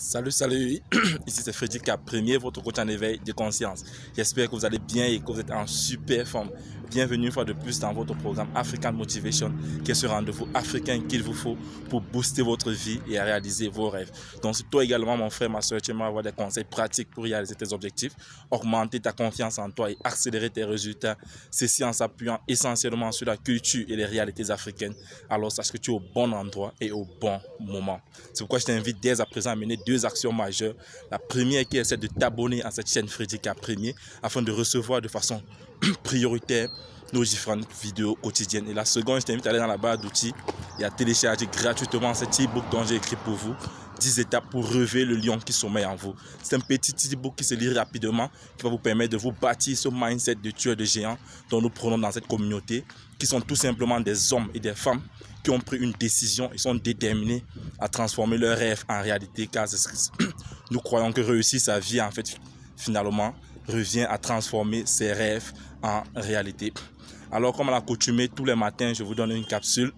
Salut, salut, ici c'est Freddy Cap, premier, votre coach en éveil de conscience. J'espère que vous allez bien et que vous êtes en super forme. Bienvenue une fois de plus dans votre programme African Motivation, qui est ce rendez-vous africain qu'il vous faut pour booster votre vie et réaliser vos rêves. Donc si toi également, mon frère, ma soeur, tu aimerais avoir des conseils pratiques pour réaliser tes objectifs, augmenter ta confiance en toi et accélérer tes résultats, ceci en s'appuyant essentiellement sur la culture et les réalités africaines, alors sache que tu es au bon endroit et au bon moment. C'est pourquoi je t'invite dès à présent à mener deux actions majeures. La première qui est celle de t'abonner à cette chaîne Freddy Cap Premier afin de recevoir de façon prioritaire nos différentes vidéos quotidiennes. Et la seconde, je t'invite à aller dans la barre d'outils et à télécharger gratuitement cet e-book dont j'ai écrit pour vous 10 étapes pour relever le lion qui sommeille en vous. C'est un petit e-book qui se lit rapidement, qui va vous permettre de vous bâtir ce mindset de tueur de géants dont nous prenons dans cette communauté, qui sont tout simplement des hommes et des femmes qui ont pris une décision et sont déterminés à transformer leurs rêves en réalité, car nous croyons que réussir sa vie, en fait, finalement, revient à transformer ses rêves en réalité. Alors, comme à l'accoutumée, tous les matins, je vous donne une capsule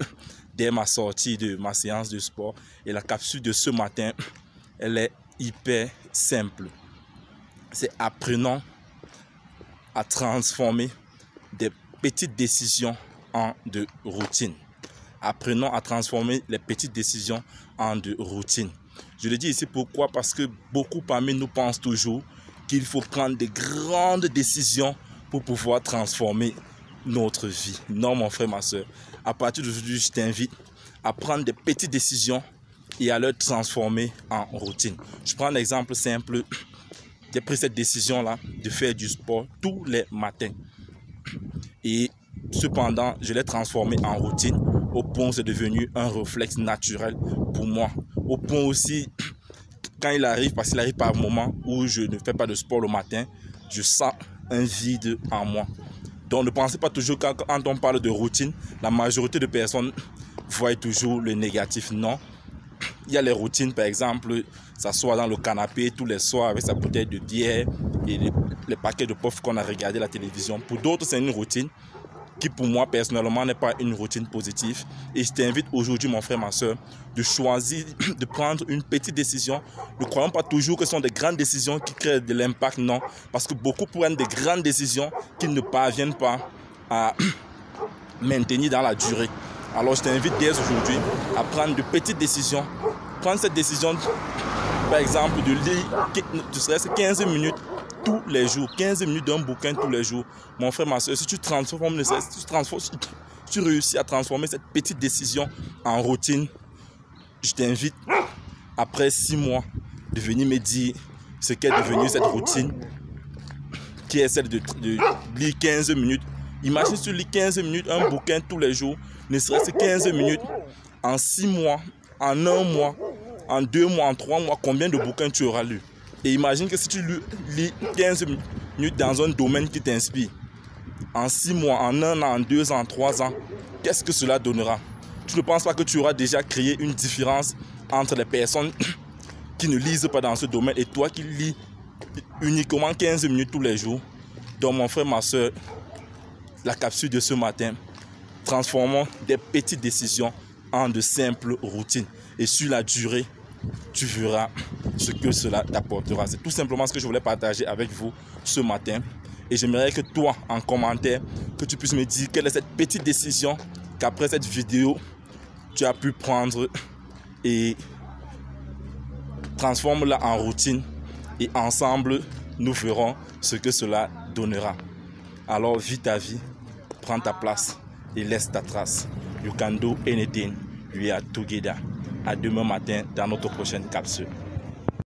dès ma sortie de ma séance de sport. Et la capsule de ce matin, elle est hyper simple. C'est apprenons à transformer des petites décisions en de routines. Apprenons à transformer les petites décisions en de routines. Je le dis ici pourquoi? Parce que beaucoup parmi nous pensent toujours qu'il faut prendre de grandes décisions pour pouvoir transformer notre vie. Non, mon frère, ma soeur. À partir d'aujourd'hui, je t'invite à prendre des petites décisions et à les transformer en routine. Je prends un exemple simple. J'ai pris cette décision-là de faire du sport tous les matins. Et cependant, je l'ai transformé en routine au point où c'est devenu un réflexe naturel pour moi. Au point aussi, quand il arrive, parce qu'il arrive par un moment où je ne fais pas de sport le matin, je sens un vide en moi. Donc ne pensez pas toujours quand on parle de routine, la majorité de personnes voient toujours le négatif. Non, il y a les routines, par exemple, s'asseoir dans le canapé tous les soirs avec sa bouteille de bière et les paquets de puffs qu'on a regardé à la télévision. Pour d'autres, c'est une routine qui pour moi personnellement n'est pas une routine positive. Et je t'invite aujourd'hui, mon frère, ma soeur, de choisir, de prendre une petite décision. Ne croyons pas toujours que ce sont des grandes décisions qui créent de l'impact, non. Parce que beaucoup prennent des grandes décisions qu'ils ne parviennent pas à maintenir dans la durée. Alors je t'invite dès aujourd'hui à prendre de petites décisions. Prendre cette décision, par exemple, de lire, ne serait-ce 15 minutes tous les jours, 15 minutes d'un bouquin tous les jours. Mon frère, ma soeur, si tu transformes, si tu réussis à transformer cette petite décision en routine, je t'invite, après 6 mois, de venir me dire ce qu'est devenu cette routine, qui est celle de lire 15 minutes. Imagine si tu lis 15 minutes un bouquin tous les jours, ne serait-ce 15 minutes, en 6 mois, en 1 mois, en 2 mois, en 3 mois, combien de bouquins tu auras lu? Et imagine que si tu lis 15 minutes dans un domaine qui t'inspire, en 6 mois, en 1 an, en 2 ans, en 3 ans, qu'est-ce que cela donnera? Tu ne penses pas que tu auras déjà créé une différence entre les personnes qui ne lisent pas dans ce domaine et toi qui lis uniquement 15 minutes tous les jours? Donc mon frère, ma soeur, la capsule de ce matin, transformons des petites décisions en de simples routines. Et sur la durée, tu verras ce que cela t'apportera. C'est tout simplement ce que je voulais partager avec vous ce matin. Et j'aimerais que toi, en commentaire, que tu puisses me dire quelle est cette petite décision qu'après cette vidéo, tu as pu prendre et transforme-la en routine. Et ensemble, nous verrons ce que cela donnera. Alors, vis ta vie, prends ta place et laisse ta trace. You can do anything. We are together. À demain matin dans notre prochaine capsule.